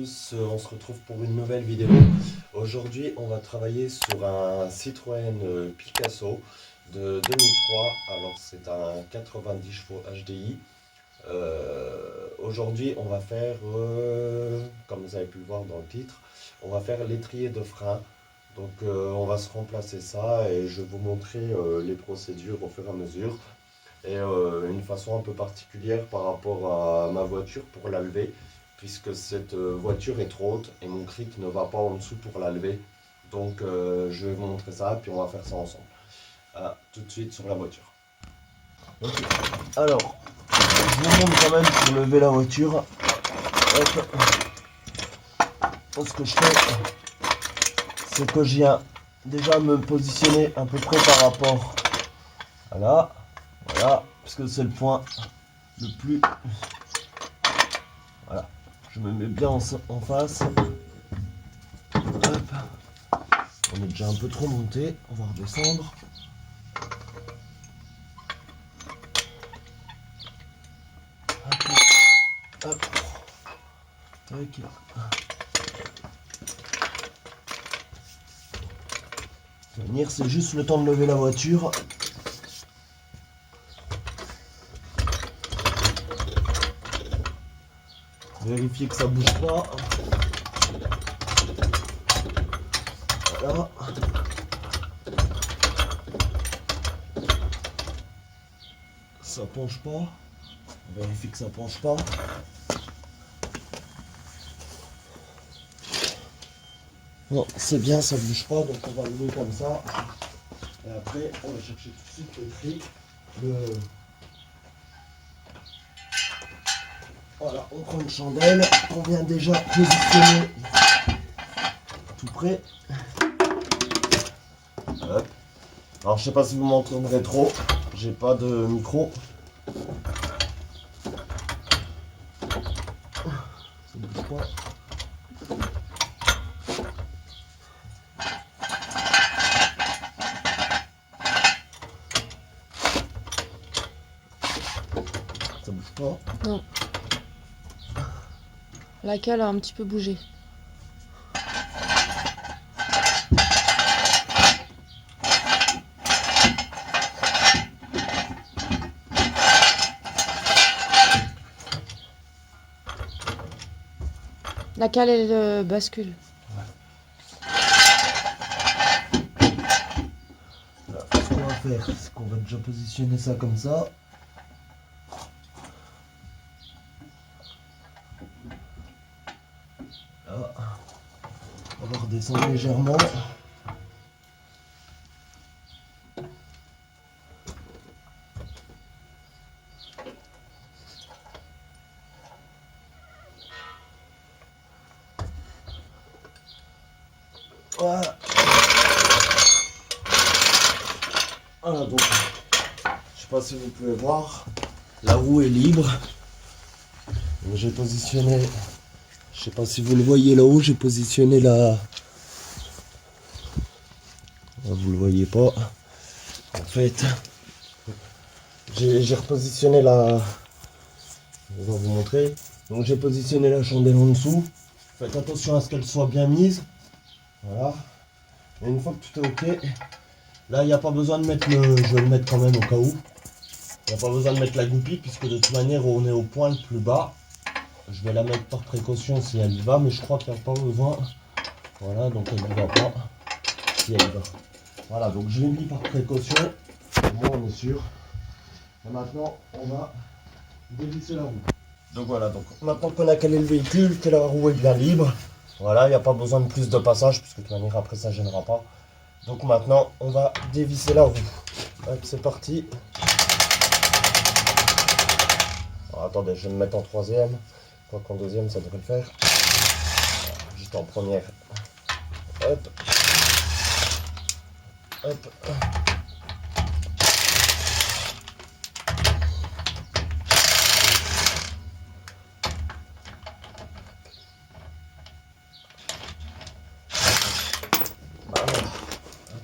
tous, on se retrouve pour une nouvelle vidéo. Aujourd'hui, on va travailler sur un Citroën Picasso de 2003. Alors, c'est un 90 chevaux HDI. Aujourd'hui, on va faire, comme vous avez pu le voir dans le titre, on va faire l'étrier de frein. Donc, on va se remplacer ça et je vais vous montrer les procédures au fur et à mesure. Et une façon un peu particulière par rapport à ma voiture pour la lever, puisque cette voiture est trop haute et mon cric ne va pas en dessous pour la lever. Donc je vais vous montrer ça, puis on va faire ça ensemble. Tout de suite sur la voiture. Okay. Alors, je vous montre quand même pour lever la voiture. Ce que je fais, c'est que je viens déjà me positionner à peu près par rapport à là. Voilà, parce que c'est le point le plus... Voilà, je me mets bien en face. Hop. On est déjà un peu trop monté, on va redescendre. Hop. Hop. Tac. Venir, c'est juste le temps de lever la voiture. Vérifier que ça bouge pas. Voilà. Ça penche pas. On vérifie que ça penche pas. Non, c'est bien, ça bouge pas, donc on va le lever comme ça. Et après, on va chercher tout de suite le tri. Voilà, on prend une chandelle qu'on vient déjà positionner tout près. Hop. Alors je sais pas si vous m'entendrez trop, j'ai pas de micro. Ça bouge pas. Ça bouge pas. Non. La cale a un petit peu bougé. La cale, elle bascule. Voilà, ce qu'on va faire, c'est qu'on va déjà positionner ça comme ça. Là, on va redescendre légèrement. Voilà. Voilà, donc, je sais pas si vous pouvez voir, la roue est libre. J'ai positionné, je sais pas si vous le voyez là-haut, j'ai positionné la... Vous le voyez pas. En fait, j'ai repositionné la... Je vais vous montrer. Donc j'ai positionné la chandelle en dessous. Faites attention à ce qu'elle soit bien mise. Voilà. Et une fois que tout est ok, là il n'y a pas besoin de mettre le... Je vais le mettre quand même au cas où. Il n'y a pas besoin de mettre la goupille puisque de toute manière on est au point le plus bas. Je vais la mettre par précaution si elle y va, mais je crois qu'il n'y a pas besoin. Voilà, donc elle ne va pas. Si elle y va. Voilà, donc je l'ai mis par précaution. Au moins on est sûr. Et maintenant on va dévisser la roue. Donc voilà, donc maintenant qu'on a calé le véhicule, que la roue est bien libre, voilà, il n'y a pas besoin de plus de passage, puisque de toute manière après ça ne gênera pas. Donc maintenant on va dévisser la roue. Hop, c'est parti. Alors, attendez, je vais me mettre en troisième. Quoi qu'en deuxième ça devrait le faire. Voilà, juste en première. Hop. Hop.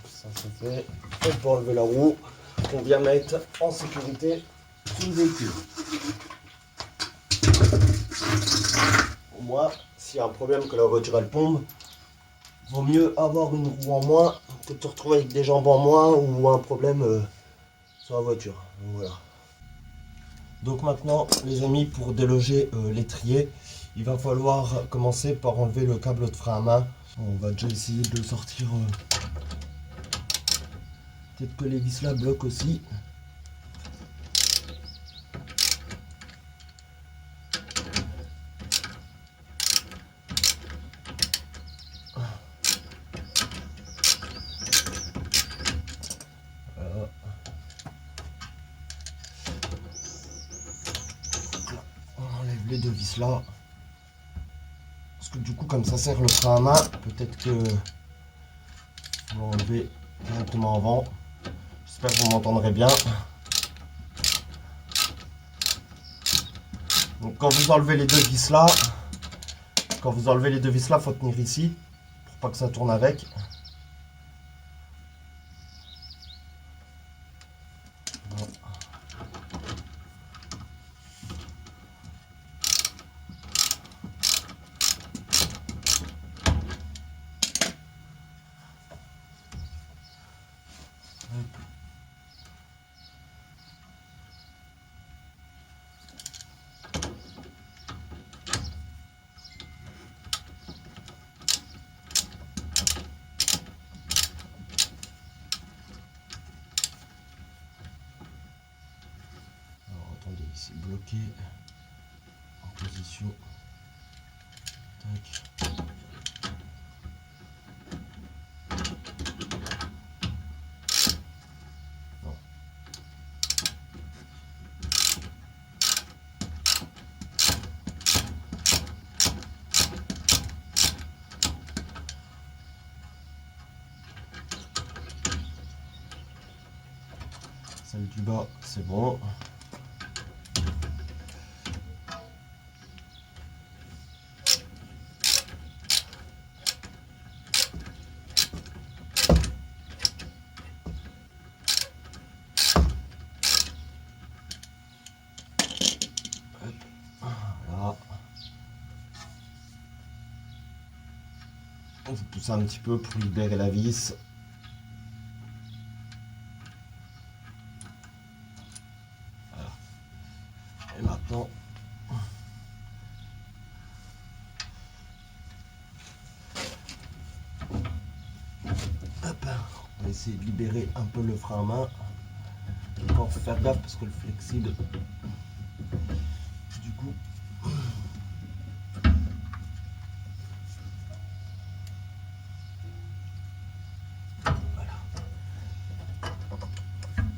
Ça c'est fait. On peut enlever la roue qu'on vient mettre en sécurité sous le véhicule. Au moins, s'il y a un problème que la voiture elle tombe, vaut mieux avoir une roue en moins que de se retrouver avec des jambes en moins ou un problème sur la voiture. Donc, voilà. Donc maintenant les amis, pour déloger l'étrier, il va falloir commencer par enlever le câble de frein à main. On va déjà essayer de le sortir. Peut-être que les vis là bloquent aussi. Voilà. On enlève les deux vis là. Parce que du coup, comme ça sert le frein à main, peut-être que on va enlever directement avant. J'espère que vous m'entendrez bien. Donc quand vous enlevez les deux vis là, faut tenir ici pour pas que ça tourne avec. Attendez, c'est bloqué en position. Tac. Non. Celle du bas, c'est bon. Voilà. On va pousser un petit peu pour libérer la vis. Voilà. Et maintenant, hop, on va essayer de libérer un peu le frein à main. Encore faire gaffe parce que le flexible, du coup,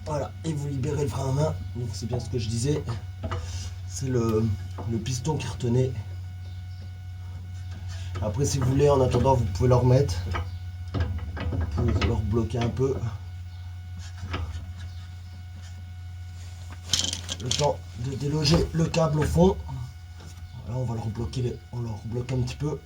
voilà, et vous libérez le frein à main. Donc c'est bien ce que je disais, c'est le piston qui retenait. Après si vous voulez, en attendant, vous pouvez le remettre pour le rebloquer un peu. Le temps de déloger le câble au fond. Voilà, on va le rebloquer, on le rebloque un petit peu.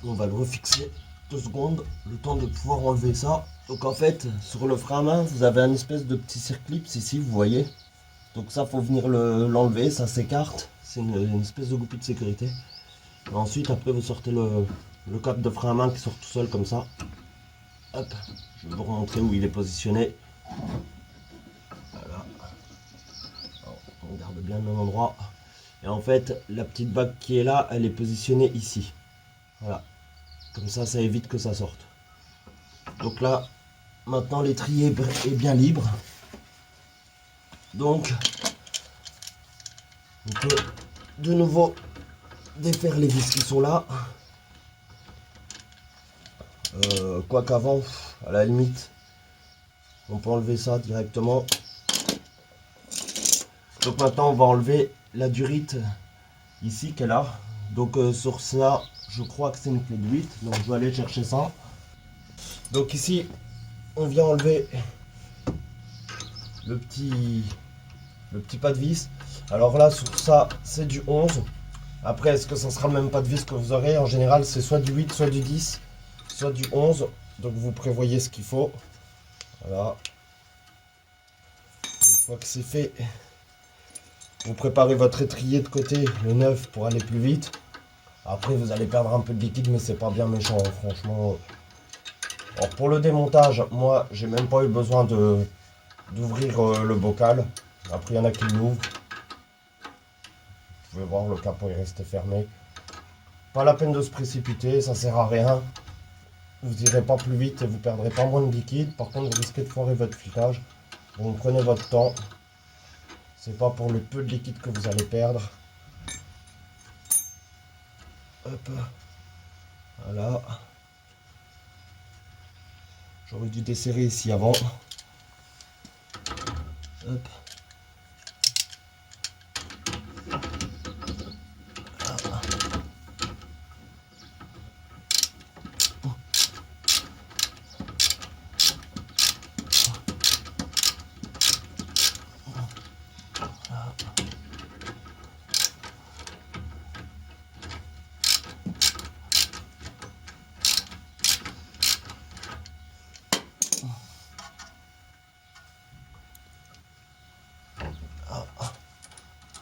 On va le refixer 2 secondes, le temps de pouvoir enlever ça. Donc en fait, sur le frein à main, vous avez un espèce de petit circlips ici, vous voyez. Donc ça, faut venir l'enlever, ça s'écarte. C'est une espèce de goupille de sécurité. Et ensuite, après, vous sortez le câble de frein à main qui sort tout seul comme ça. Hop, je vais vous remontrer où il est positionné. Voilà. Alors, on garde bien le même endroit. Et en fait, la petite bague qui est là, elle est positionnée ici. Voilà. Comme ça, ça évite que ça sorte. Donc là, maintenant, l'étrier est bien libre. Donc, on peut de nouveau défaire les vis qui sont là. Quoi qu'avant, à la limite, on peut enlever ça directement. Donc maintenant, on va enlever la durite ici qu'elle a. Donc sur ça, je crois que c'est une clé de 8. Donc je vais aller chercher ça. Donc ici, on vient enlever le petit pas de vis. Alors là, sur ça, c'est du 11. Après, est-ce que ça sera même pas de vis que vous aurez? En général, c'est soit du 8, soit du 10, soit du 11. Donc vous prévoyez ce qu'il faut. Voilà. Une fois que c'est fait, Vous préparez votre étrier de côté, le neuf, pour aller plus vite. Après, vous allez perdre un peu de liquide, mais c'est pas bien méchant, hein, franchement. Alors, pour le démontage, moi, j'ai même pas eu besoin d'ouvrir le bocal. Après, il y en a qui l'ouvrent. Vous pouvez voir, le capot est resté fermé. Pas la peine de se précipiter, ça sert à rien. Vous irez pas plus vite et vous perdrez pas moins de liquide. Par contre, vous risquez de foirer votre filetage. Donc, prenez votre temps. C'est pas pour le peu de liquide que vous allez perdre. Hop. Voilà. J'aurais dû desserrer ici avant. Hop.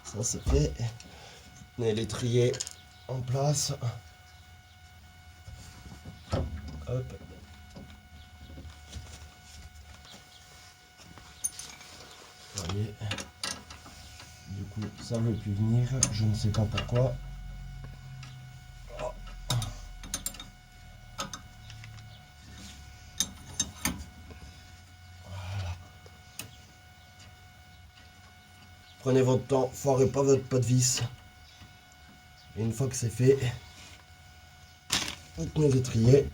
Ça c'est fait. On a l'étrier en place. Hop. Vous voyez. Du coup, ça ne veut plus venir. Je ne sais pas pourquoi. Voilà. Prenez votre temps, foirez pas votre pot de vis. Et une fois que c'est fait, vous tenez l'étrier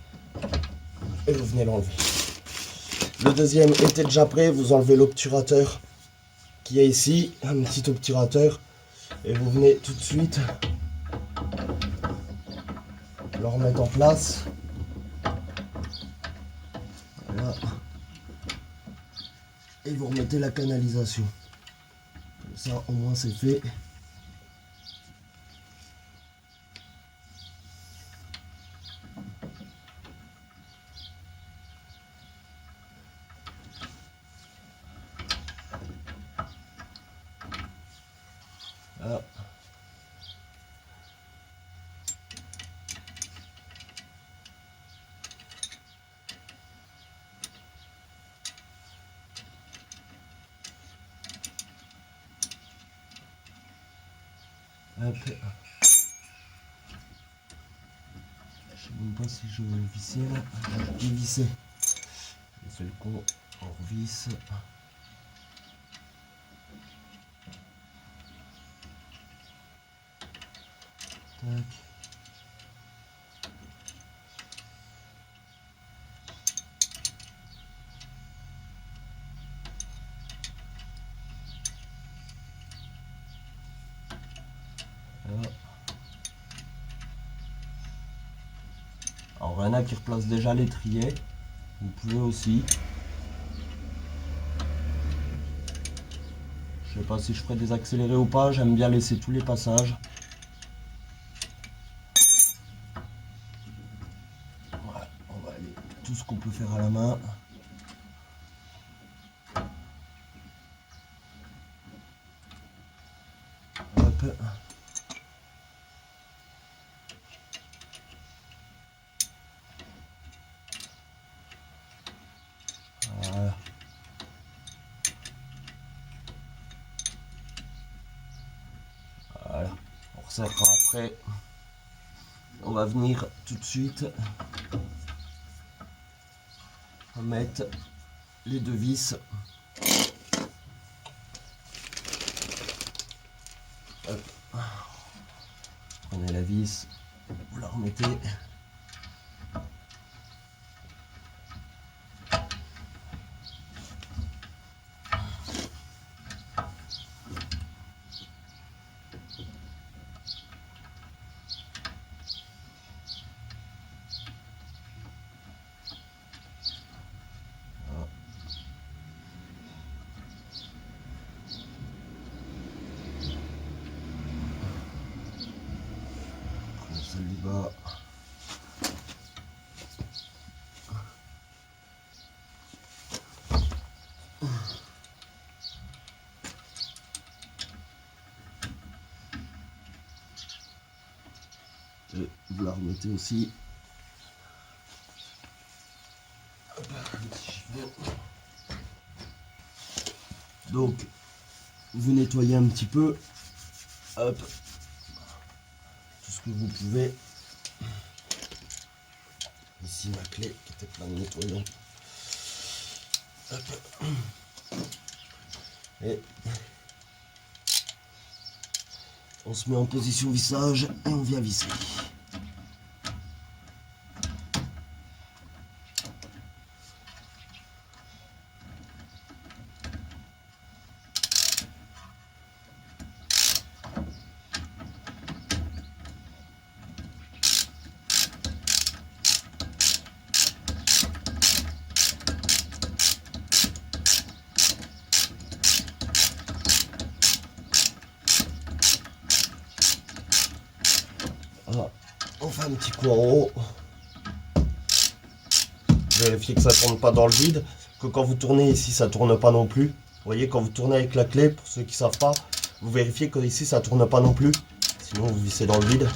et vous venez l'enlever. Le deuxième était déjà prêt, vous enlevez l'obturateur qui est ici, un petit obturateur, et vous venez tout de suite le remettre en place. Voilà. Et vous remettez la canalisation. Comme ça, au moins c'est fait. Voilà. Hop. Je sais même pas si je vais visser là. Je vais visser. Je fais le con. On revisse. Tac. Voilà. Alors, il y en a qui replacent déjà l'étrier. Vous pouvez aussi. Je sais pas si je ferai des accélérés ou pas. J'aime bien laisser tous les passages. Voilà, on va aller tout ce qu'on peut faire à la main. Hop. Voilà. Voilà. On resserrera après. On va venir tout de suite remettre les deux vis. Hop. Prenez la vis, vous la remettez. Celle du bas. vous mettez aussi hop, le petit chiffon. Donc vous nettoyez un petit peu, hop, tout ce que vous pouvez. Ici ma clé qui était plein de nettoyant. Hop. Et on se met en position vissage et on vient visser. Voilà. On fait un petit coup en haut. Vérifiez que ça ne tourne pas dans le vide. Que quand vous tournez ici, ça ne tourne pas non plus. Vous voyez, quand vous tournez avec la clé, pour ceux qui ne savent pas, vous vérifiez que ici, ça ne tourne pas non plus. Sinon, vous vissez dans le vide.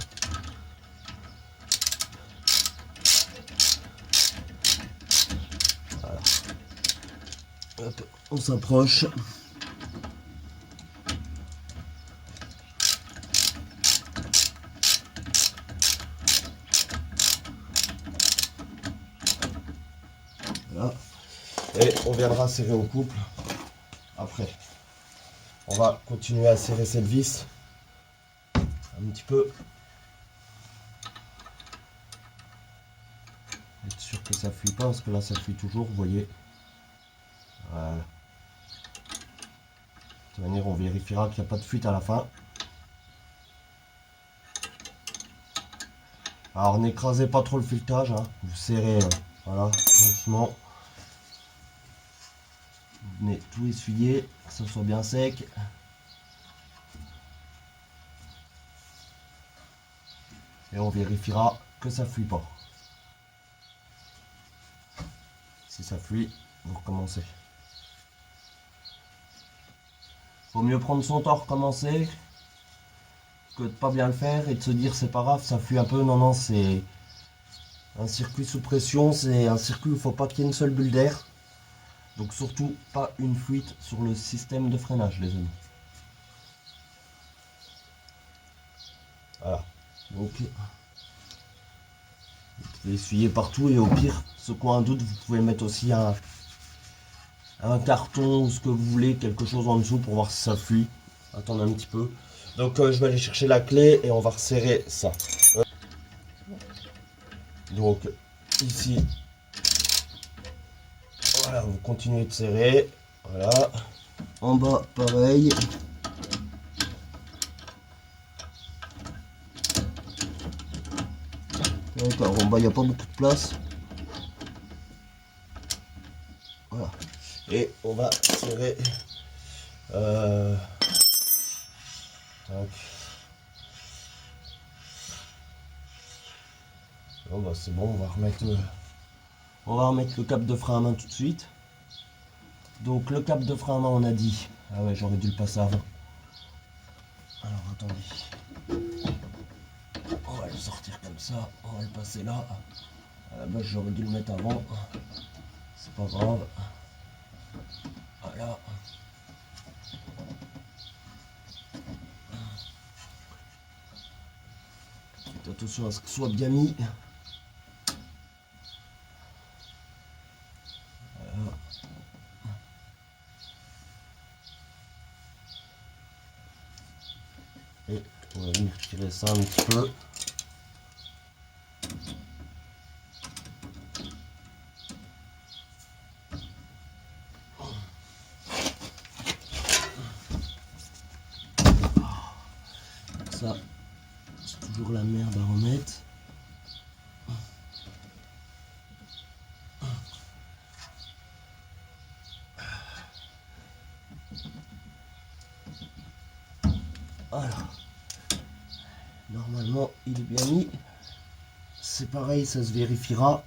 Voilà. Hop, on s'approche. Voilà. Et on viendra serrer au couple après. On va continuer à serrer cette vis un petit peu. Être sûr que ça fuit pas, parce que là ça fuit toujours, vous voyez. Voilà. De toute manière, on vérifiera qu'il n'y a pas de fuite à la fin. Alors n'écrasez pas trop le filetage, hein. Vous serrez, voilà, tranquillement. Vous venez tout essuyer, que ça soit bien sec. Et on vérifiera que ça fuit pas. Si ça fuit, vous recommencez. Vaut mieux prendre son temps, recommencer, que de pas bien le faire et de se dire c'est pas grave, ça fuit un peu. Non, non, c'est un circuit sous pression, c'est un circuit où il ne faut pas qu'il y ait une seule bulle d'air. Donc surtout pas une fuite sur le système de freinage, les amis. Voilà. Donc vous pouvez essuyer partout et au pire, ceux qui ont un doute, vous pouvez mettre aussi un carton ou ce que vous voulez, quelque chose en dessous pour voir si ça fuit. Attendez un petit peu. Donc je vais aller chercher la clé et on va resserrer ça. Donc ici, voilà, vous continuez de serrer. Voilà. En bas, pareil. D'accord, en bas, il n'y a pas beaucoup de place. Voilà. Et on va serrer. Donc. Bon, bah, c'est bon, on va remettre le cap de frein à main tout de suite. Donc le cap de frein à main, on a dit. Ah ouais, j'aurais dû le passer avant. Alors attendez. On va le sortir comme ça. On va le passer là. À la base, j'aurais dû le mettre avant. C'est pas grave. Voilà. Faites attention à ce que ce soit bien mis. Voilà. Et on va venir tirer ça un petit peu. Ça, c'est toujours la merde à remettre. Voilà. Normalement, il est bien mis. C'est pareil, ça se vérifiera.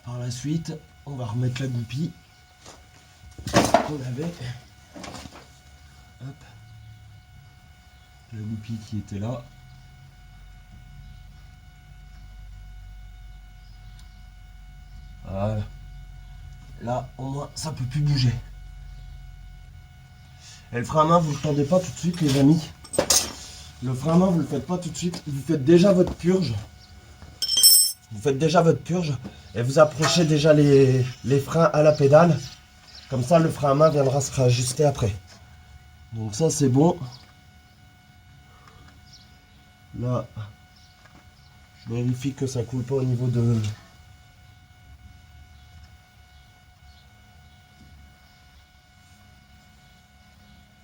Par la suite, on va remettre la goupille qu'on avait. Hop. La goupille qui était là. Voilà. Là, au moins, ça peut plus bouger. Et le frein à main, vous ne le tendez pas tout de suite, les amis. Le frein à main, vous ne le faites pas tout de suite. Vous faites déjà votre purge. Vous faites déjà votre purge. Et vous approchez déjà les freins à la pédale. Comme ça, le frein à main viendra se réajuster après. Donc ça, c'est bon. Là, je vérifie que ça coule pas au niveau de...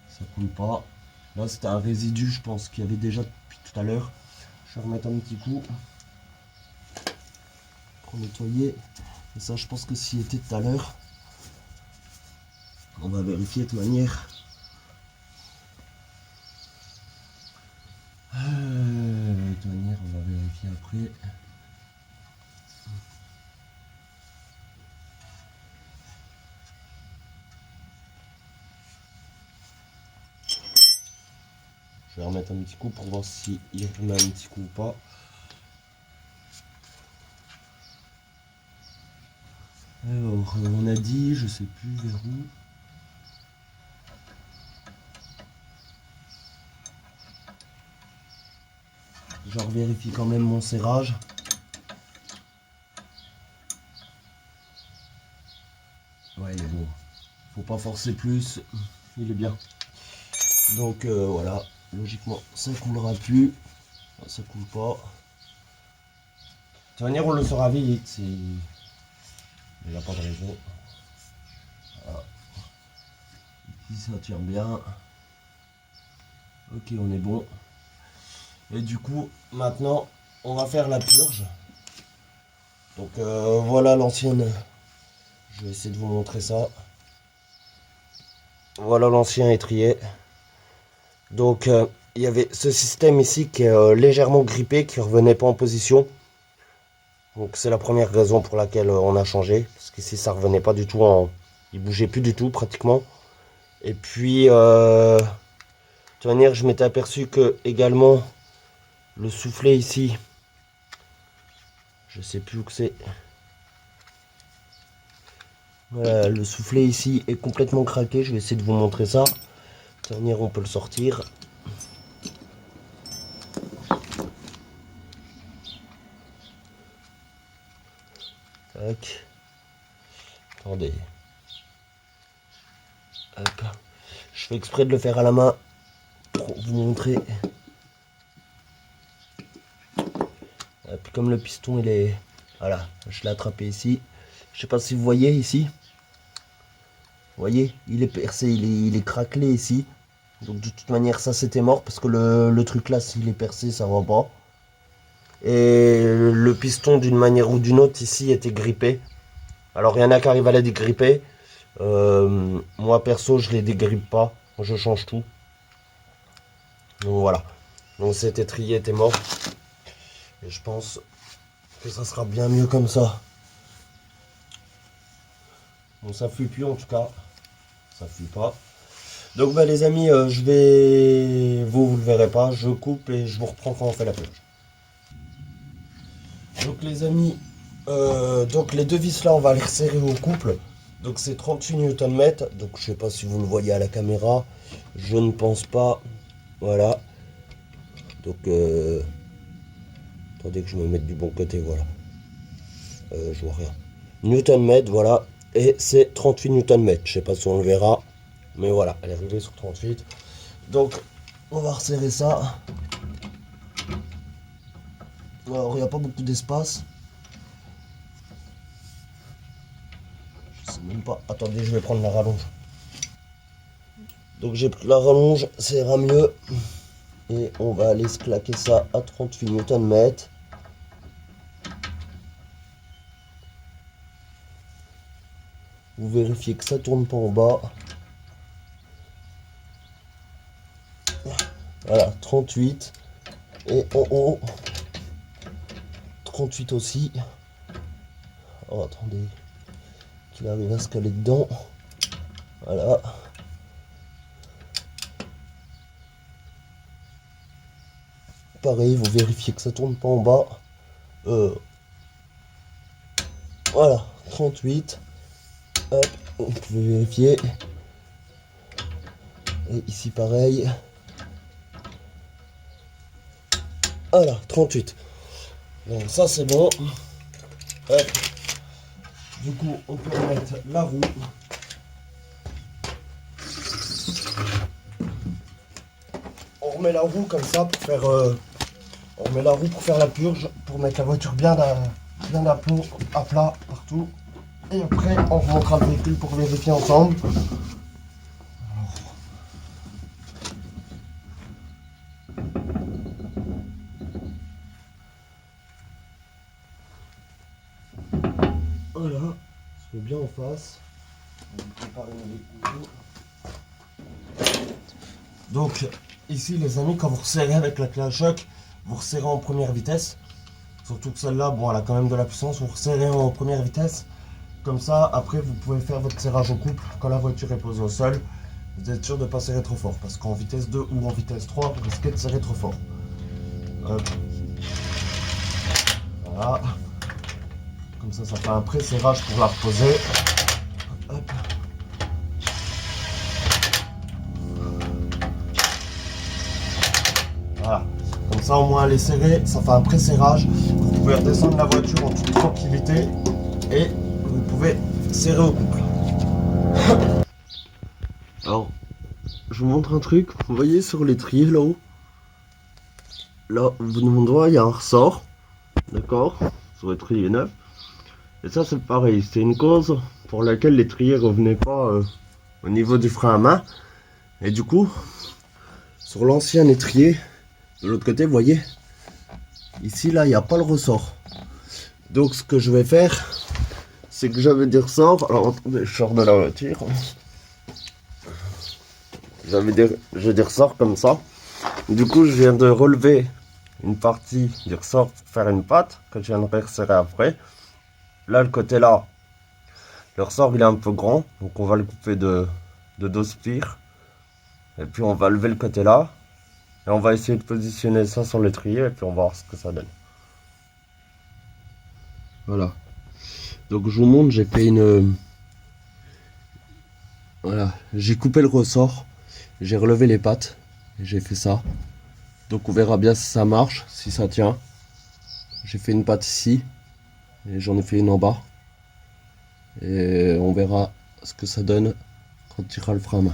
Ça coule pas. Là, c'était un résidu, je pense, qu'il y avait déjà depuis tout à l'heure. Je vais remettre un petit coup pour nettoyer. Et ça, je pense que s'il était tout à l'heure, on va vérifier de toute manière. De toute manière, on va vérifier après. Je vais remettre un petit coup pour voir s'il remet un petit coup ou pas. Alors, on a dit, je sais plus vers où. Je vérifie quand même mon serrage. Ouais, il est bon. Faut pas forcer plus. Il est bien. Donc voilà. Logiquement, ça coulera plus. Ça coule pas. De toute manière, on le saura vite. Il n'y a pas de raison. Voilà. Ici, ça tire bien. Ok, on est bon. Et du coup, maintenant, on va faire la purge. Donc voilà l'ancienne. Je vais essayer de vous montrer ça. Voilà l'ancien étrier. Donc il y avait ce système ici qui est légèrement grippé, qui ne revenait pas en position. Donc c'est la première raison pour laquelle on a changé. Parce qu'ici ça revenait pas du tout en... Il bougeait plus du tout pratiquement. Et puis de toute manière je m'étais aperçu que également le soufflet ici, je sais plus où que c'est. Voilà, le soufflet ici est complètement craqué. Je vais essayer de vous montrer ça. De toute manière on peut le sortir. Tac. Attendez. Hop. Je fais exprès de le faire à la main pour vous montrer. Et puis comme le piston il est... Voilà, je l'ai attrapé ici. Je sais pas si vous voyez ici. Vous voyez, il est percé, il est craquelé ici. Donc de toute manière ça c'était mort parce que le truc là s'il est percé ça va pas. Et le piston d'une manière ou d'une autre ici était grippé. Alors il y en a qui arrivent à la dégripper. Moi perso je les dégrippe pas. Je change tout. Donc voilà. Donc cet étrier était mort. Et je pense que ça sera bien mieux comme ça. Bon ça fuit plus en tout cas. Ça fuit pas. Donc bah les amis, je vais... Vous le verrez pas. Je coupe et je vous reprends quand on fait la purge. Donc les amis, donc les deux vis là on va les resserrer au couple. Donc c'est 38 Nm. Donc je sais pas si vous le voyez à la caméra. Je ne pense pas. Voilà. Donc attendez que je me mette du bon côté, voilà. Je vois rien. Newton-mètre, voilà. Et c'est 38 Nm. Je sais pas si on le verra. Mais voilà, elle est arrivée sur 38. Donc on va resserrer ça. Alors il n'y a pas beaucoup d'espace. Je sais même pas. Attendez, je vais prendre la rallonge. Donc j'ai pris la rallonge, ça ira mieux. Et on va aller se claquer ça à 38 Nm. Vous vérifiez que ça tourne pas en bas. Voilà, 38. Et en haut, 38 aussi. Oh, attendez. Qu'il arrive à se caler dedans. Voilà. Pareil, vous vérifiez que ça tourne pas en bas. Voilà, 38. Hop, vous pouvez vérifier. Et ici pareil. Voilà, 38. Donc ça c'est bon. Hop. Du coup, on peut remettre la roue. On remet la roue comme ça pour faire. On remet la roue pour faire la purge, pour mettre la voiture bien à plat partout. Et après, on remontera le véhicule pour vérifier ensemble. Voilà, se met bien en face. On va préparer nos véhicules. Donc, ici, les amis, quand vous resserrez avec la clé à choc, vous resserrez en première vitesse. Surtout que celle-là, bon, elle a quand même de la puissance. Vous resserrez en première vitesse. Comme ça, après, vous pouvez faire votre serrage au couple. Quand la voiture est posée au sol, vous êtes sûr de ne pas serrer trop fort. Parce qu'en vitesse 2 ou en vitesse 3, vous risquez de serrer trop fort. Hop. Voilà. Comme ça fait un pré-serrage pour la reposer. Hop. Voilà. Comme ça, au moins, elle est serrée. Ça fait un pré-serrage. Vous pouvez redescendre la voiture en toute tranquillité. Et vous pouvez serrer au couple. Alors, je vous montre un truc. Vous voyez sur l'étrier là-haut, là, au bout de mon doigt, il y a un ressort. D'accord? Sur l'étrier neuf. Et ça, c'est pareil. C'est une cause pour laquelle l'étrier revenait pas au niveau du frein à main. Et du coup, sur l'ancien étrier, de l'autre côté, vous voyez, ici, là, il n'y a pas le ressort. Donc, ce que je vais faire, c'est que j'avais des ressorts. Alors, attendez, je sors de la voiture. J'ai des ressorts comme ça. Du coup, je viens de relever une partie du ressort pour faire une patte que je viendrai resserrer après. Là, le côté là, le ressort il est un peu grand, donc on va le couper de 12 spires. Et puis on va lever le côté là. Et on va essayer de positionner ça sur l'étrier et puis on va voir ce que ça donne. Voilà. Donc je vous montre, j'ai fait une... Voilà, j'ai coupé le ressort, j'ai relevé les pattes, et j'ai fait ça. Donc on verra bien si ça marche, si ça tient. J'ai fait une patte ici, et j'en ai fait une en bas. Et on verra ce que ça donne quand il ira le frein à main.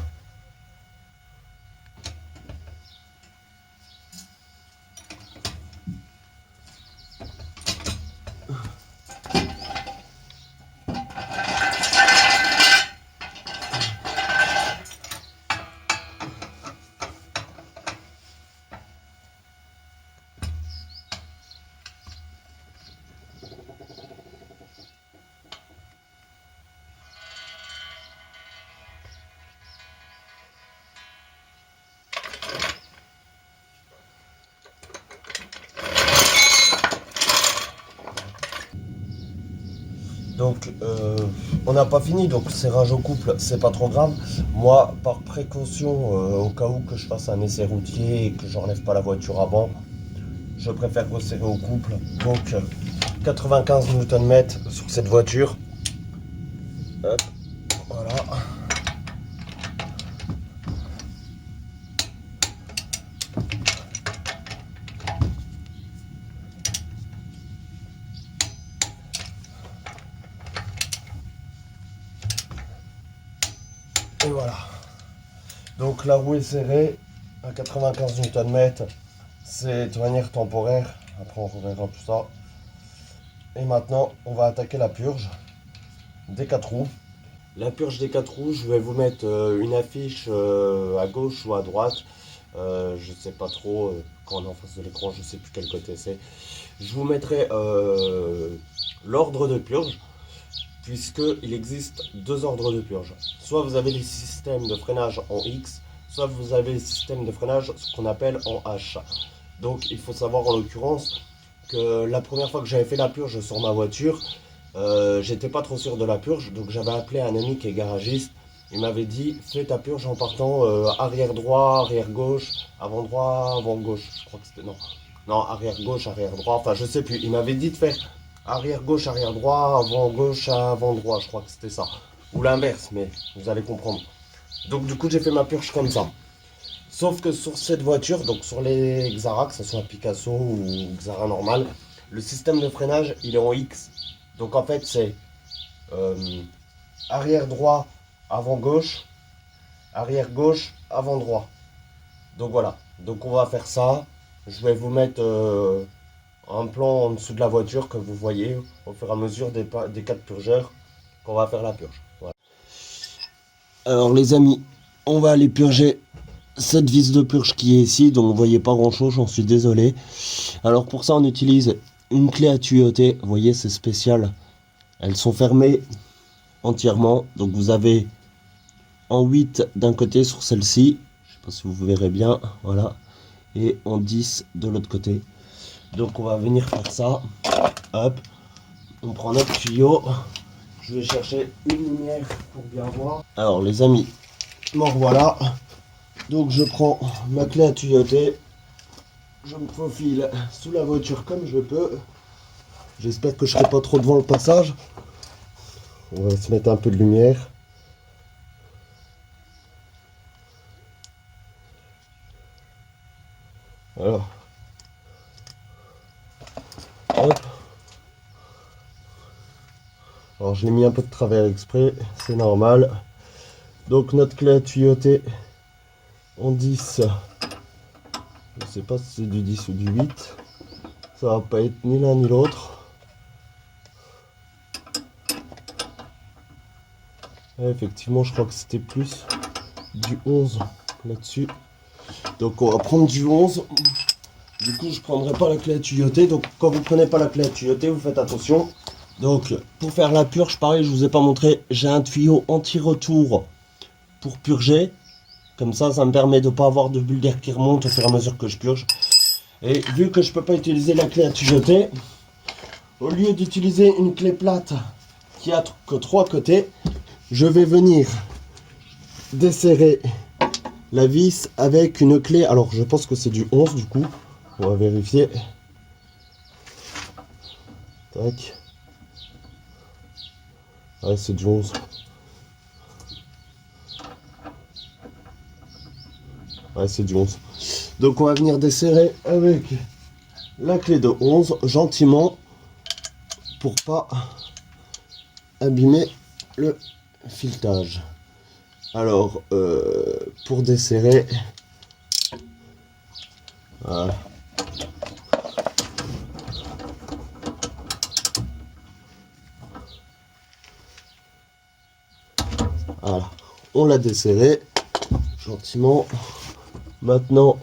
Donc on n'a pas fini, donc serrage au couple c'est pas trop grave. Moi par précaution, au cas où que je fasse un essai routier et que j'enlève pas la voiture avant, je préfère resserrer au couple. Donc 95 Nm sur cette voiture. Hop, voilà. Et voilà. Donc la roue est serrée à 95 Nm. C'est de manière temporaire. Après on reverra tout ça. Et maintenant on va attaquer la purge des 4 roues. La purge des 4 roues, je vais vous mettre une affiche à gauche ou à droite. Je sais pas trop, quand on est en face de l'écran, je sais plus quel côté c'est. Je vous mettrai l'ordre de purge, puisqu'il existe 2 ordres de purge. Soit vous avez les systèmes de freinage en X, soit vous avez les systèmes de freinage, ce qu'on appelle en H. Donc il faut savoir en l'occurrence que la première fois que j'avais fait la purge sur ma voiture, j'étais pas trop sûr de la purge, donc j'avais appelé un ami qui est garagiste. Il m'avait dit fais ta purge en partant arrière droit, arrière gauche, avant droit, avant gauche. Je crois que c'était non, arrière gauche, arrière droit. Enfin je sais plus. Il m'avait dit de faire arrière gauche, arrière droit, avant gauche, avant droit, je crois que c'était ça. Ou l'inverse, mais vous allez comprendre. Donc du coup j'ai fait ma purge comme ça. Sauf que sur cette voiture, donc sur les Xara, que ce soit Picasso ou Xara normal, le système de freinage il est en X. Donc en fait c'est euh, arrière droit, avant gauche, arrière gauche, avant droit. Donc voilà, donc on va faire ça. Je vais vous mettre un plan en dessous de la voiture que vous voyez au fur et à mesure des 4 purgeurs qu'on va faire la purge. Voilà. Alors les amis, on va aller purger cette vis de purge qui est ici, donc vous voyez pas grand chose, j'en suis désolé. Alors pour ça on utilise une clé à tuyauter, vous voyez c'est spécial. Elles sont fermées entièrement, donc vous avez en 8 d'un côté sur celle-ci, je sais pas si vous verrez bien, voilà, et en 10 de l'autre côté. Donc on va venir faire ça, hop, on prend notre tuyau, je vais chercher une lumière pour bien voir. Alors les amis, me revoilà, donc je prends ma clé à tuyauter, je me faufile sous la voiture comme je peux, j'espère que je serai pas trop devant le passage, on va se mettre un peu de lumière. Voilà. Hop. Alors je l'ai mis un peu de travers exprès, c'est normal. Donc notre clé à tuyauter en 10, je sais pas si c'est du 10 ou du 8, ça va pas être ni l'un ni l'autre. Effectivement je crois que c'était plus du 11 là-dessus. Donc on va prendre du 11. Du coup je prendrai pas la clé à tuyauter. Donc quand vous prenez pas la clé à tuyauter, vous faites attention. Donc pour faire la purge, pareil, je vous ai pas montré, j'ai un tuyau anti-retour pour purger. Comme ça me permet de pas avoir de bulles d'air qui remontent au fur et à mesure que je purge. Et vu que je peux pas utiliser la clé à tuyauter, au lieu d'utiliser une clé plate qui a que 3 côtés, je vais venir desserrer la vis avec une clé. Alors je pense que c'est du 11 du coup. On va vérifier. Tac. Ouais, c'est du 11. Ouais, c'est du 11. Donc on va venir desserrer avec la clé de 11 gentiment pour pas abîmer le filetage. Alors pour desserrer, voilà. Voilà, on l'a desserré gentiment. Maintenant,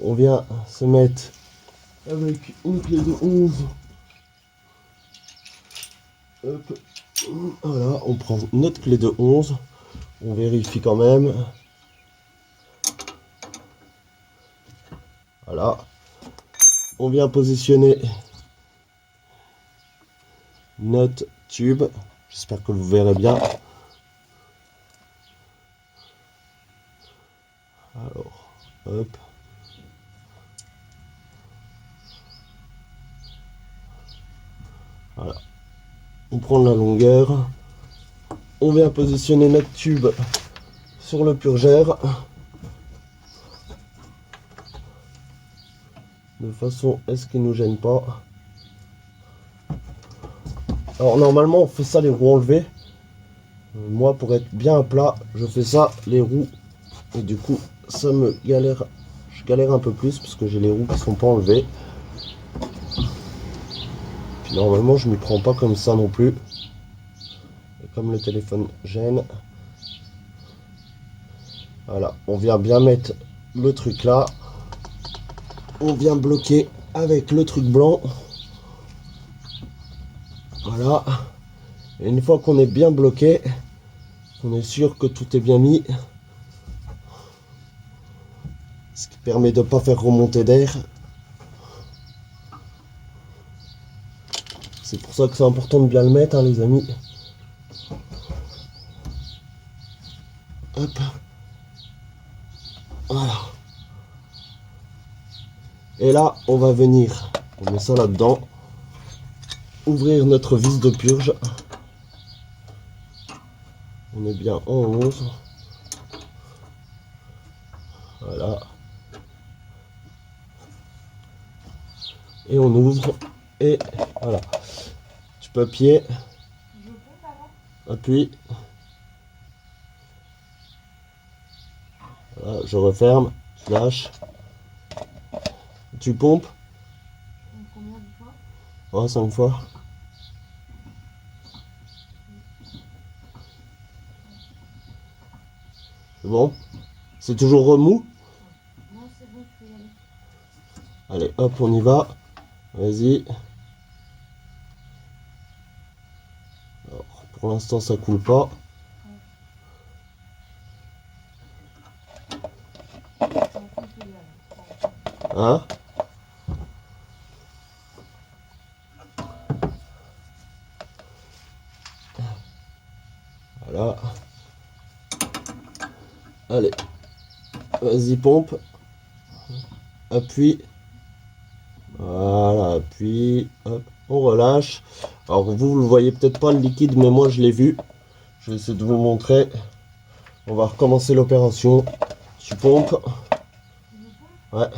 on vient se mettre avec une clé de 11. Hop. Voilà, on prend notre clé de 11. On vérifie quand même. Voilà. On vient positionner notre tube. J'espère que vous verrez bien. Alors, hop. Voilà. On prend la longueur. On vient positionner notre tube sur le purgeur. De façon à ce qu'il ne nous gêne pas. Alors normalement on fait ça les roues enlevées. Moi pour être bien à plat, je fais ça les roues. Et du coup ça me galère. Je galère un peu plus parce que j'ai les roues qui sont pas enlevées. Puis normalement je m'y prends pas comme ça non plus. Et comme le téléphone gêne. Voilà, on vient bien mettre le truc là. On vient bloquer avec le truc blanc. Voilà. Et une fois qu'on est bien bloqué, on est sûr que tout est bien mis. Ce qui permet de ne pas faire remonter d'air. C'est pour ça que c'est important de bien le mettre, hein, les amis. Hop. Voilà. Et là, on va venir. On met ça là-dedans. ouvrir notre vis de purge. On est bien en 11. Voilà. Et on ouvre. Et voilà. Tu peux appuyer. Appuie. Voilà, je referme. Je lâche. Tu pompes. Combien de fois? Oh, 5 fois. C'est bon? C'est toujours remous? Non, c'est bon, tu peux y aller. Allez, hop, on y va. Vas-y. Alors, pour l'instant, ça coule pas. Hein? Voilà. Allez. Vas-y, pompe. Appuie. Voilà, appuie. Hop, on relâche. Alors, vous le voyez peut-être pas le liquide, mais moi, je l'ai vu. Je vais essayer de vous montrer. On va recommencer l'opération. Tu pompes. Ouais.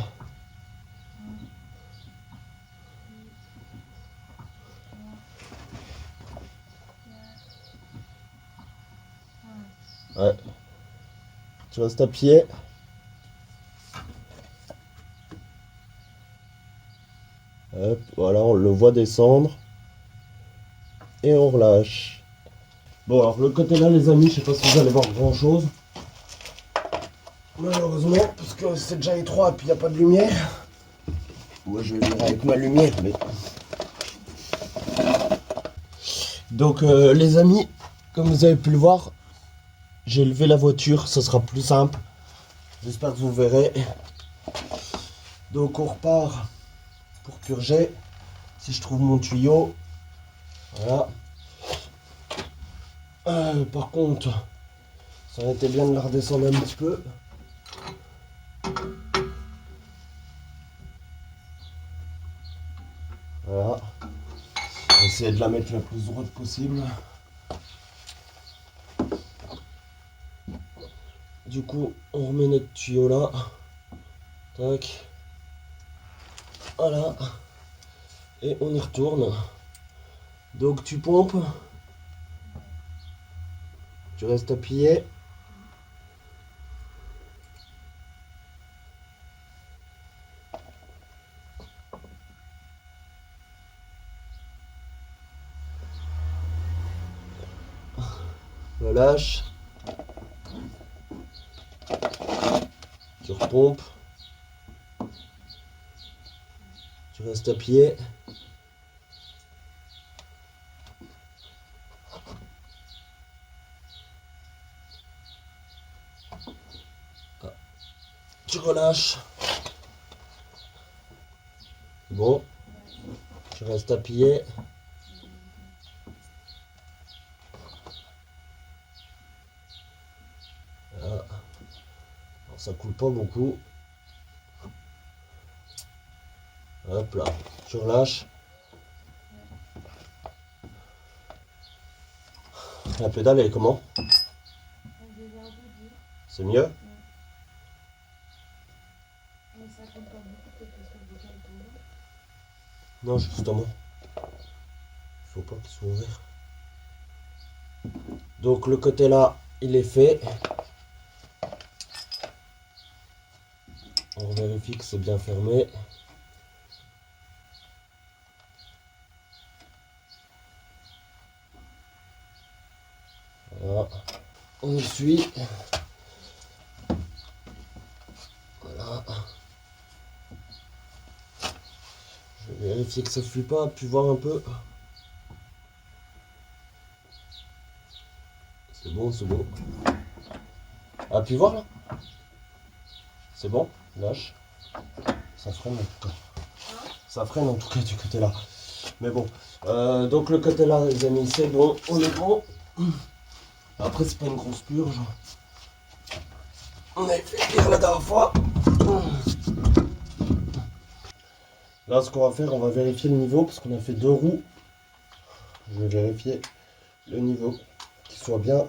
Ouais. Tu restes appuyé. Hop, voilà, on le voit descendre. Et on relâche. Bon, alors le côté là, les amis, je sais pas si vous allez voir grand chose. Malheureusement, parce que c'est déjà étroit et puis il n'y a pas de lumière. Moi, je vais venir avec ma lumière, mais... Donc, les amis, comme vous avez pu le voir, j'ai levé la voiture, ça sera plus simple. J'espère que vous verrez. Donc, on repart pour purger. Si je trouve mon tuyau. Voilà. Par contre, ça aurait été bien de la redescendre un petit peu. Voilà. Essayer de la mettre la plus droite possible. Du coup, on remet notre tuyau là. Tac. Voilà. Et on y retourne. Donc tu pompes. Tu restes appuyé. Relâche. Tu repompes. Tu restes appuyé. Tu relâches. Bon. Tu restes appuyé. Voilà. Alors, ça coule pas beaucoup. Hop là. Tu relâches. La pédale elle est comment? C'est mieux? Non, justement. Il faut pas qu'il soit ouvert. Donc le côté là, il est fait. On vérifie que c'est bien fermé. Voilà. On suit. Voilà. Je vais vérifier que ça ne fuit pas, puis voir un peu. C'est bon, c'est bon. Ah, puis voir là. C'est bon, lâche. Ça freine en tout cas. Ça freine en tout cas du côté là. Mais bon. Donc le côté là, les amis, c'est bon. On est bon. Après, c'est pas une grosse purge. On avait fait pire la dernière fois. Là, ce qu'on va faire, on va vérifier le niveau parce qu'on a fait 2 roues. Je vais vérifier le niveau, qu'il soit bien.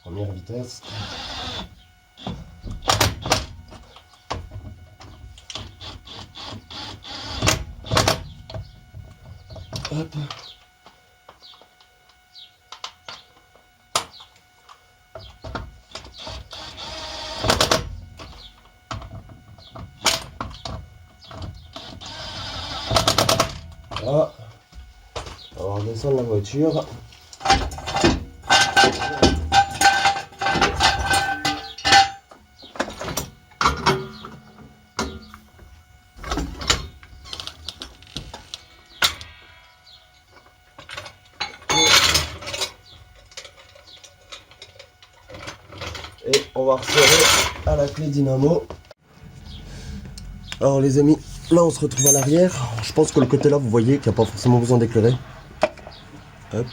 Première vitesse. Hop. Voilà. On va descendre la voiture. Et on va resserrer à la clé dynamo. Alors les amis, là on se retrouve à l'arrière. Je pense que le côté là vous voyez qu'il n'y a pas forcément besoin d'éclairer. Hop.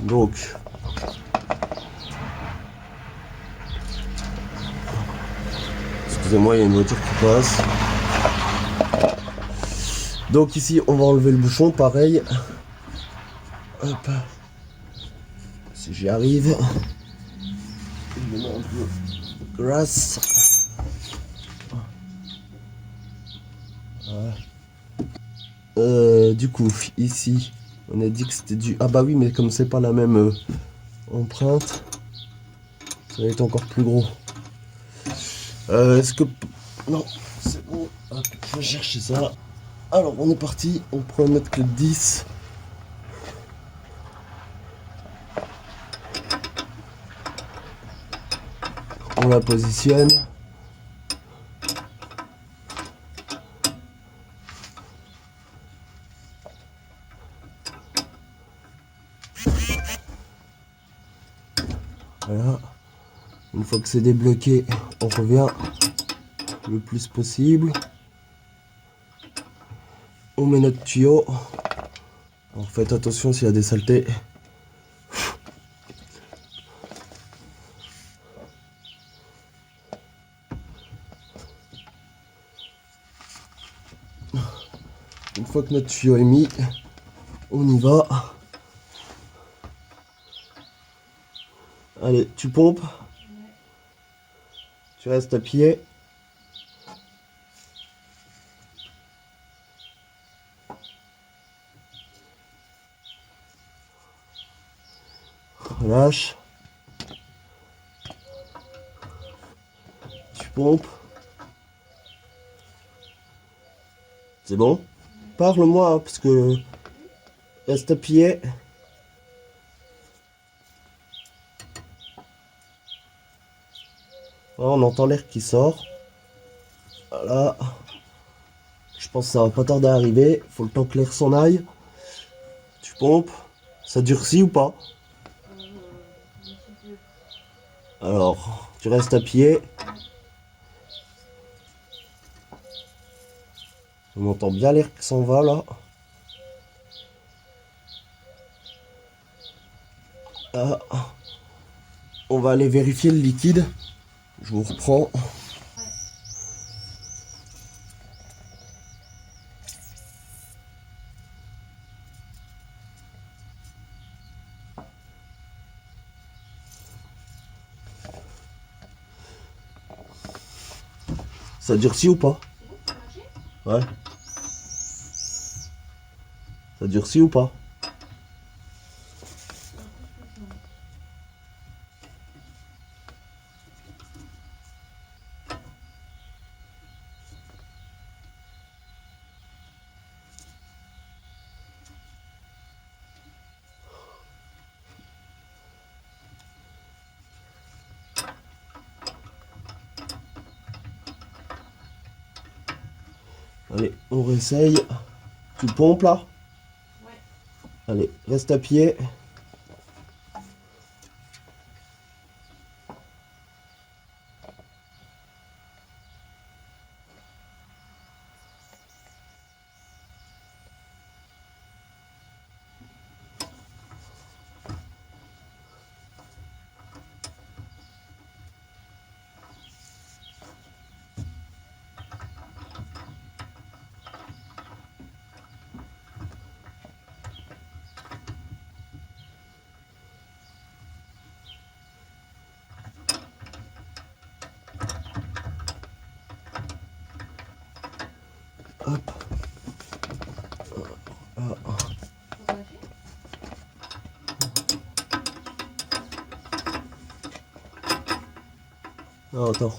Donc excusez-moi, il y a une voiture qui passe. Donc ici on va enlever le bouchon, pareil. Hop. Si j'y arrive. Je mets un peu grâce. Voilà. Du coup, ici, on a dit que c'était du... Ah bah oui, mais comme c'est pas la même empreinte, ça va être encore plus gros. Est-ce que... Non, c'est bon. Hop, je vais chercher ça. Alors, on est parti. On prend notre clé de 10. On la positionne. Voilà. Une fois que c'est débloqué, on revient le plus possible. On met notre tuyau. Alors faites attention s'il y a des saletés. Une fois que notre tuyau est mis, on y va. Allez, tu pompes. Tu restes appuyé. Relâche. Tu pompes. C'est bon? Parle-moi, hein, parce que reste appuyé. Voilà, on entend l'air qui sort. Voilà. Je pense que ça va pas tarder à arriver. Faut le temps que l'air s'en aille. Tu pompes. Ça durcit ou pas? Un petit peu. Alors, tu restes appuyé. On entend bien l'air qui s'en va là. Ah. On va aller vérifier le liquide. Je vous reprends. Ça durcit ou pas? C'est bon, ça a marché? Ouais. Ça durcit ou pas? Un coup de pression. Allez, on réessaye. Tu pompes là? Ouais. Allez, reste appuyé. Non, attends.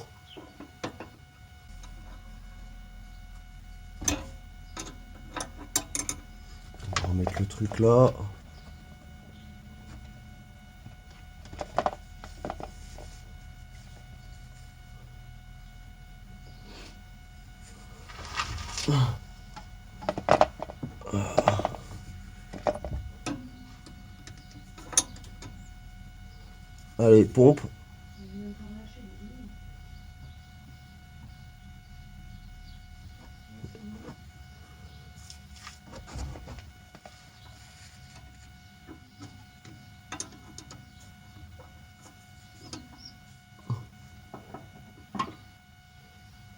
On va remettre le truc là. Allez, pompe. Je vais encore lâcher les lignes.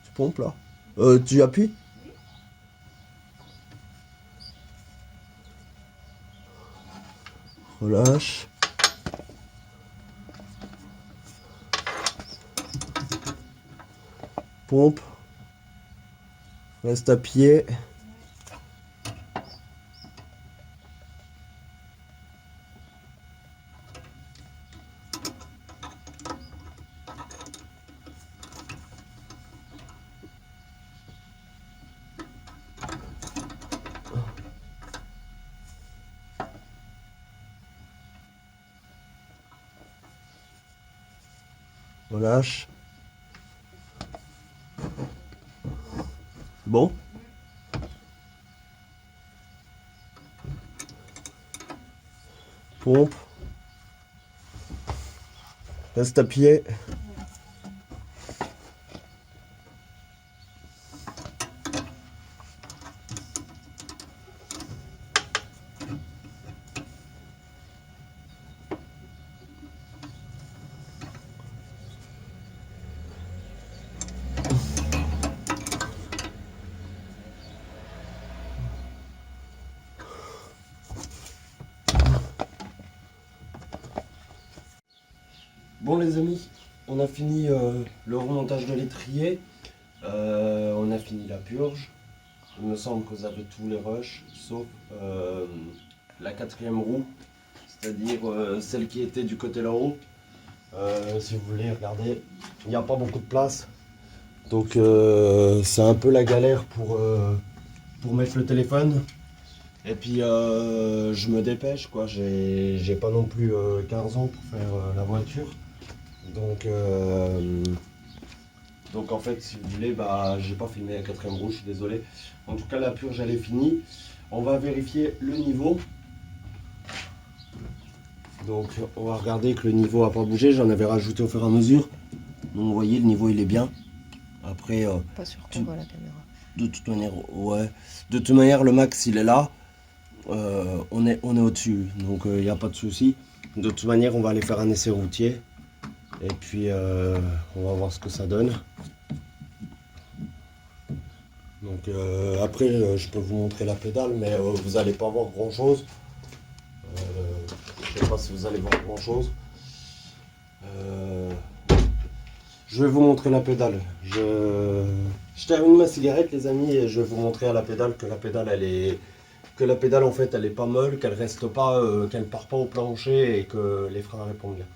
Tu pompes là. Tu appuies. Relâche. Pompe. Reste appuyé. Relâche. Bon. Pompe. Reste appuyé. Bon les amis, on a fini le remontage de l'étrier, on a fini la purge. Il me semble que vous avez tous les rushs, sauf la 4e roue, c'est-à-dire celle qui était du côté là-haut. Si vous voulez regarder, il n'y a pas beaucoup de place. Donc c'est un peu la galère pour mettre le téléphone. Et puis je me dépêche quoi, j'ai pas non plus 15 ans pour faire la voiture. Donc en fait si vous voulez, bah j'ai pas filmé la 4e roue, je suis désolé. En tout cas la purge elle est finie. On va vérifier le niveau. Donc on va regarder que le niveau a pas bougé, j'en avais rajouté au fur et à mesure. Donc vous voyez le niveau il est bien. Après Pas sûr qu'on voit la caméra. de toute manière, ouais. De toute manière le max il est là. On est au-dessus, donc il n'y a pas de souci. De toute manière, on va aller faire un essai routier. Et puis, on va voir ce que ça donne. Donc, après, je peux vous montrer la pédale, mais vous n'allez pas voir grand-chose. Je ne sais pas si vous allez voir grand-chose. Je vais vous montrer la pédale. Je termine ma cigarette, les amis, et je vais vous montrer à la pédale que la pédale, elle est... Que la pédale en fait elle est pas molle, qu'elle reste pas, qu'elle part pas au plancher et que les freins répondent bien.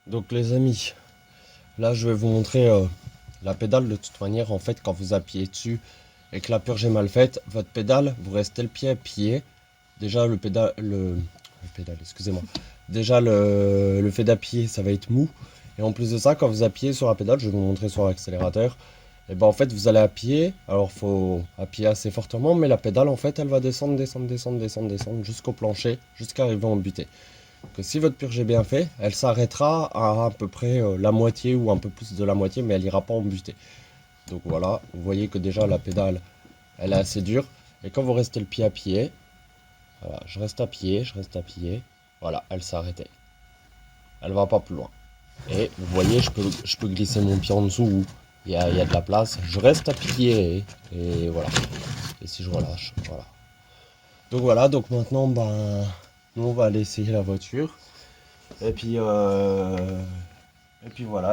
Donc les amis, là je vais vous montrer la pédale. De toute manière en fait quand vous appuyez dessus et que la purge est mal faite, votre pédale, vous restez le pied appuyé. Déjà le pédale, excusez-moi. Déjà le fait d'appuyer ça va être mou. Et en plus de ça quand vous appuyez sur la pédale, je vais vous montrer sur l'accélérateur. Et ben en fait vous allez appuyer, alors faut appuyer assez fortement, mais la pédale en fait elle va descendre, descendre, descendre, descendre, descendre jusqu'au plancher, jusqu'à arriver en butée. Que si votre purge est bien fait, elle s'arrêtera à peu près la moitié ou un peu plus de la moitié, mais elle ira pas en butée. Donc voilà, vous voyez que déjà la pédale elle est assez dure. Et quand vous restez le pied appuyé, voilà, je reste appuyé, voilà, elle s'est arrêtée. Elle va pas plus loin. Et vous voyez, je peux glisser mon pied en dessous. Il y a de la place, je reste appuyé et voilà. Et si je relâche, voilà. Donc voilà, donc maintenant, ben, nous on va aller essayer la voiture. Et puis voilà,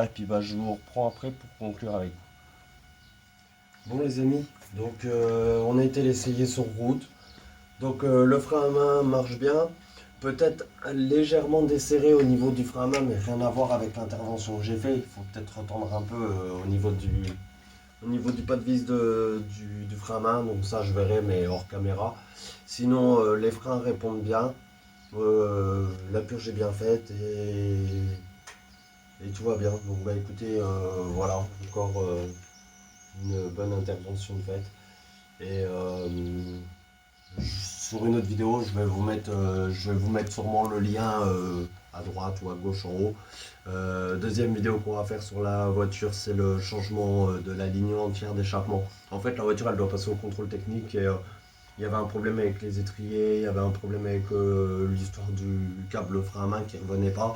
et puis bah, je vous reprends après pour conclure avec vous. Bon les amis, donc on a été l'essayer sur route. Donc le frein à main marche bien. peut-être légèrement desserré au niveau du frein à main, mais rien à voir avec l'intervention que j'ai fait. Il faut peut-être retendre un peu au niveau du pas de vis du frein à main, donc ça je verrai, mais hors caméra. Sinon, les freins répondent bien. La purge est bien faite et tout va bien. Donc bah écoutez, voilà, encore une bonne intervention de faite. Et sur une autre vidéo, je vais vous mettre sûrement le lien à droite ou à gauche en haut. Deuxième vidéo qu'on va faire sur la voiture, c'est le changement de la ligne entière d'échappement. En fait, la voiture, elle doit passer au contrôle technique et il y avait un problème avec les étriers, il y avait un problème avec l'histoire du câble frein à main qui ne revenait pas.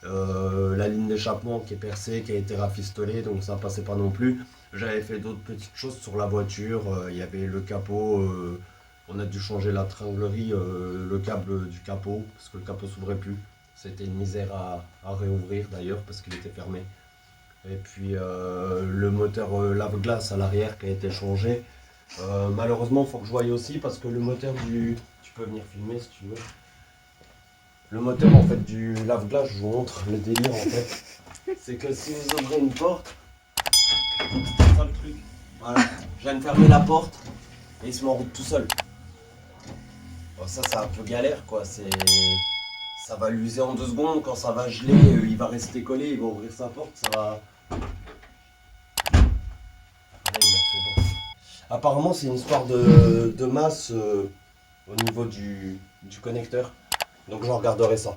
La ligne d'échappement qui est percée, qui a été rafistolée, donc ça passait pas non plus. J'avais fait d'autres petites choses sur la voiture, il y avait le capot, on a dû changer la tringlerie, le câble du capot, parce que le capot s'ouvrait plus. C'était une misère à réouvrir d'ailleurs, parce qu'il était fermé. Et puis le moteur lave-glace à l'arrière qui a été changé. Malheureusement, il faut que je voie aussi, parce que le moteur du... Tu peux venir filmer si tu veux. Le moteur en fait du lave-glace, je vous montre le délire en fait. C'est que si vous ouvrez une porte, c'est ça le truc. Voilà, je viens de fermer la porte et il se met en route tout seul. Bon, ça c'est un peu galère quoi, ça va l'user en 2 secondes, quand ça va geler, il va rester collé, il va ouvrir sa porte, ça va... Allez, il l'a fait, bon. Apparemment c'est une histoire de masse au niveau du connecteur, donc je regarderai ça.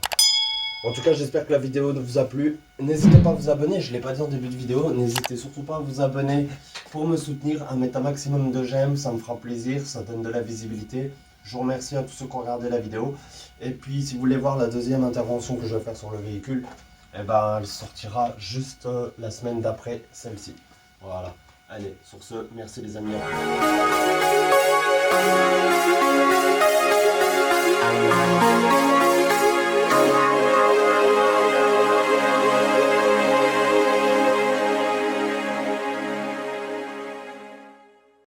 En tout cas, j'espère que la vidéo vous a plu. N'hésitez pas à vous abonner, je ne l'ai pas dit en début de vidéo. N'hésitez surtout pas à vous abonner pour me soutenir, à mettre un maximum de j'aime, ça me fera plaisir, ça donne de la visibilité. Je vous remercie à tous ceux qui ont regardé la vidéo. Et puis, si vous voulez voir la deuxième intervention que je vais faire sur le véhicule, eh ben, elle sortira juste la semaine d'après celle-ci. Voilà. Allez, sur ce, merci les amis. À plus.